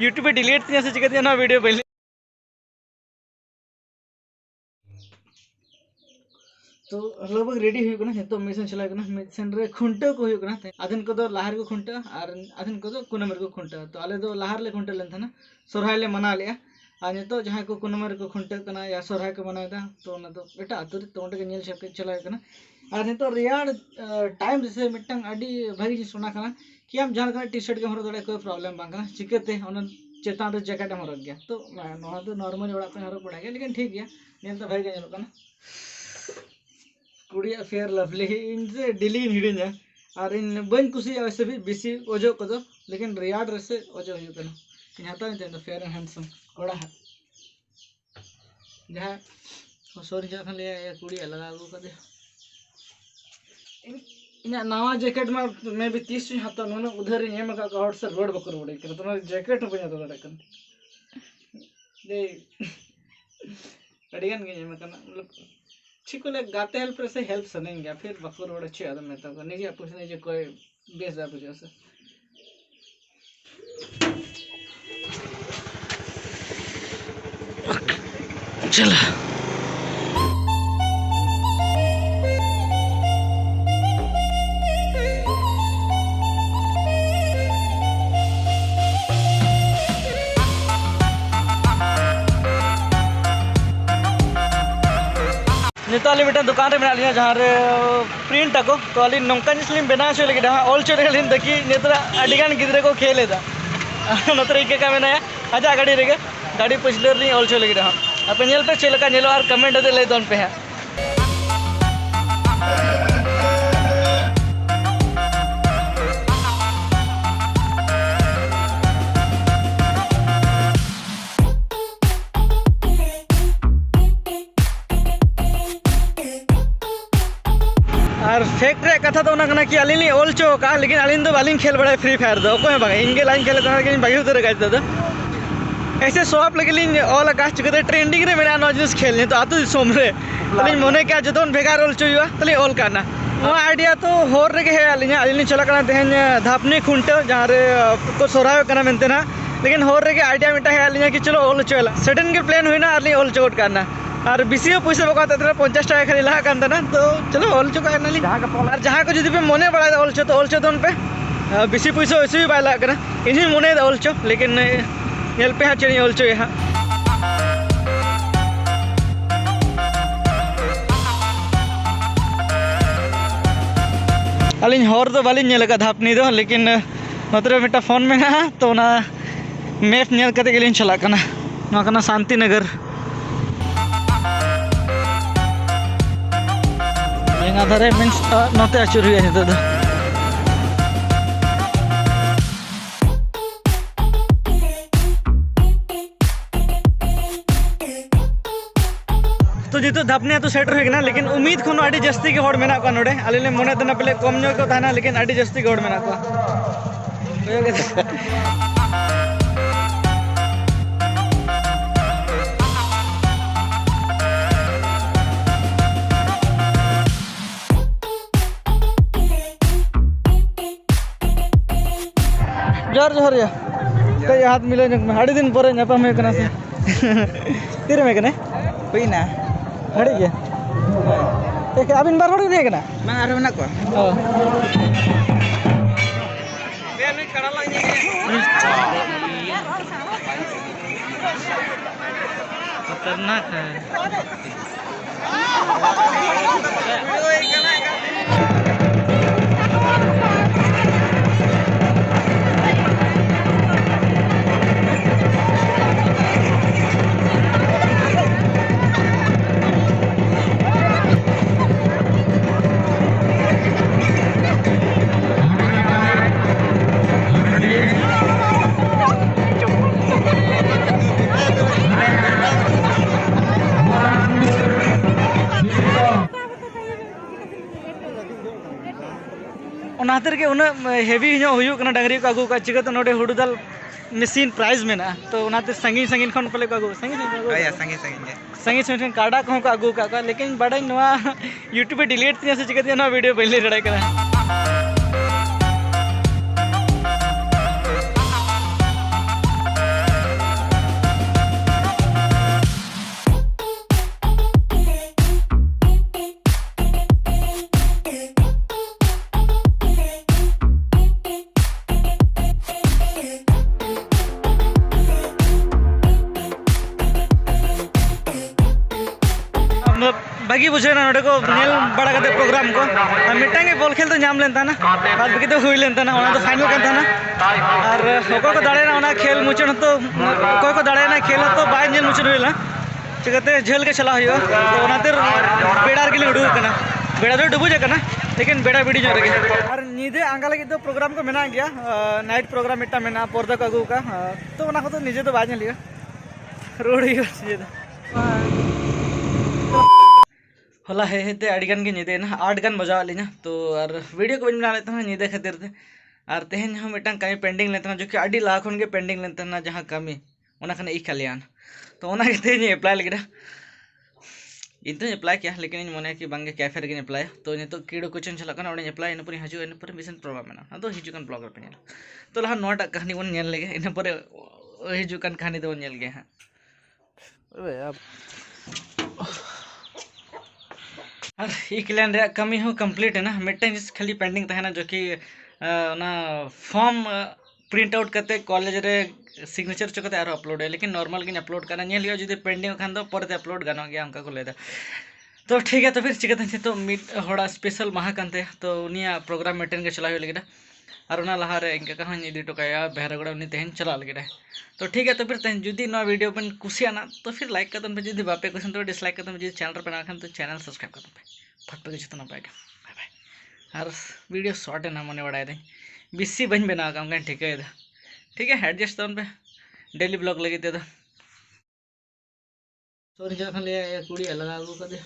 YouTube पे delete थी से चिकते ना वीडियो पहले तो लगभग रेडी हो तो मिशन चला मिशन रे खुंटे को आधन को लाहार को खुंटे और आधन को कुनमर को खुंटे तो आले दो लाहार ले खुंटे लेन था सोरहाय ले मना लिया और नितो जहाँ को कुनमर को खुंटे कना या सोरहाय को मनाएदा तो ना तो बेटा आतुरी तो उनके नील छप चला और नितो रियार टाइम से मिटंग अडी भारी सुना खाना कि हम जहाँ टी शर्ट के हर दड़े कोई प्रॉब्लम बांगा चिकते चेतान रे जैकेट हम हरग गया तो तो नॉर्मल ओड़ा पे हरग पड़ा गया लेकिन ठीक गया नील तो भाई गया कुड़ी फेयर लवली इनसे डिली हिड़िया और इन बन कुसी वैसे भी बिसी ओजो को लेकिन रियाड से ओजो हता फेयर एंड हैंडसम कोड़ा है जहाँ सोरी जखन ले कुड़ी लगा अगू कर इन नवा जैकेट में भी 30 हता उधर एम हर से रोड बको रोड तो जैकेट बी हता दे मतलब ठीक है गाते हेल्प से हेल्प सनेंगे गया फिर बको रोड अच्छे आदम में तब निजे पूछ निजे कोई बेस दा बुझे से चला नितोली मिट्टन दुकान रे मेना लिया जहाँ रे प्रिंट को तो अली नौका जिसलिम बना चो लगे हाँ ऑल चो लगे देखी नितरा अडिगान गिद्रे को खेलेदा नतरे इके का मेना आजा गाड़ी रे गाड़ी पछले री ऑल चो लगे हाँ आप नेल पे चलका नेलो और कमेंट दे ले दोन पे है और फेक रे कथा तो ना कि अली ऑल चो का लेकिन अलिन तो बालिंग खेल बड़ा फ्री फायर दो कोई बागा इनके लाइन खेले तो बागी उतर गाइस दादा ऐसे सोप लगे ऑल आकाश चुके ट्रेंडिंग रे मेरा नॉजिस खेलने तो आतु सोमरे तलिन मने क्या जतन भेगार ऑल चोया तली ऑल करना वो आइडिया तो होर रे है अलिन चला करना तेहन धापनी खुंटे जहाँ रे को सोराय करना मेनते ना लेकिन होर रे आइडिया मिटा है अलिन कि चलो ऑल चोला सडन के प्लान हुई ना अलिन ऑल चोट करना और बेसी पैसा बका 50 टाका खाली लहा कान ना तो चलो ऑल चो करना और जहाँ को जुदी पे मने बड़ा ऑल चो तो ऑल चो दोन पे बेसी पैसा वैसे भी बाय लगा इन मने ऑल चो लेकिन नेल पे हाँ चढ़ी ऑल चो यहाँ अलिन हर तो बाली नेल का धापनी दो लेकिन नतरे मिटा फोन में ना तो ना मैप नेल करते गेलिन चला कना शांति नगर धारे मीन्स नोते आचुर हुआ नितो दो तो जीतो धापने तो सेटर होना लेकिन उम्मीद खन अड़ी जस्ती के हड़ मेना को नोडे अली मने तो ना पहले कम नो को थाना लेकिन अड़ी जस्ती के हड़ मेना को जोर जोर या कई हाथ मिले अड़ी दिन पर नापाम से तीर में कने हुई ना हड़ी गया एक अबिन बार हड़ नहीं कना मैं आरो ना को बेन कड़ा ला खतरनाक है के उन हेवी डांगरी को अगू चिकाते नोडे हुडुदाल मशीन प्राइज में तो संगी संगी खन पले को अगू संगी संगी काड़ा को अगू का लेकिन बड़ा यूट्यूब पे डिलीट थी से चिकाते वीडियो पहले रड़ा भागी बुझेना नोडे को नेल बड़ा करते प्रोग्राम को मिटांगे बॉल खेल तो नाम लेता ना बाद बाकी तो हुई लेता ना तो फाइनल करता ना और ओको को दाड़े ना खेल मुचन तो ओको को दाड़े ना खेल तो बाय नेल मुचन हुईला चिकते झेल के चला हुआ तो ओनातिर बेड़ार के लिए उड़ू करना बेड़ा तो डुबू जाकर ना लेकिन बेड़ा बिड़ी जो रही और निजे आंगा लगे तो प्रोग्राम को मेना गया नाइट प्रोग्राम इट्टा मेना पर्दा को अगू का तो ओना को तो निजे तो बाज लिया रोड ही होला हेते अड़ीगान के निदे ना 8 गान बजाव लीना तो और वीडियो को बना लेता हूँ निदे खातिर ते और तेहन हम मिटांग कमी पेंडिंग लेते जो कि अड़ी लाख खन के पेंडिंग लेते ना जहाँ कमी ओना खाने ई कल्याण तो ओना के तेहन अप्लाई लगे इन तो अप्लाई किया लेकिन इन मन कि बांगे कैफे रे अप्लाई तो नितो कीड़ो कुचन चला अप्लाई इन पर हजू इन पर मिशन प्रॉब्लम में तो हजून ब्लॉग पे तो लहा नोटा कहानी बन लगे इन पर हजून कहानी तो बन गए हाँ और ई क्लियन रे कमी हो कंप्लीट है ना मिट्टन जिस खाली पेंडिंग तहना जो कि फॉर्म प्रिंट आउट करते कॉलेज रे सिग्नेचर चुकते और अपलोड है लेकिन नॉर्मल की अपलोड करना नहीं लिया जो पेंडिंग खान दो परते अपलोड गाना गया उनका को लेदा तो ठीक है तो फिर चिकते तो मिट होड़ा स्पेशल महा कानते तो उनिया प्रोग्राम मेटेन के चला हुई लगे और ना लहा रे इनका कहां इदी टोकाया बहरागड़ा उनी तेहन चला लगे तो ठीक है तो फिर तेहन जुदी ना वीडियो बन कुसियाना तो फिर लाइक कर पे जुदी बापे कुसन तो डिसलाइक कर जुदी चैनल पर ना खान तो चैनल सब्सक्राइब कर पे फट पे जो ना पाएगा बाय बाय और वीडियो शॉर्ट है ना मने बड़ा दे बिसी बन बना काम का ठीक है एडजस्ट तो पे डेली ब्लॉग लगे थे तो सॉरी जखन ले कुड़ी लगा कर दे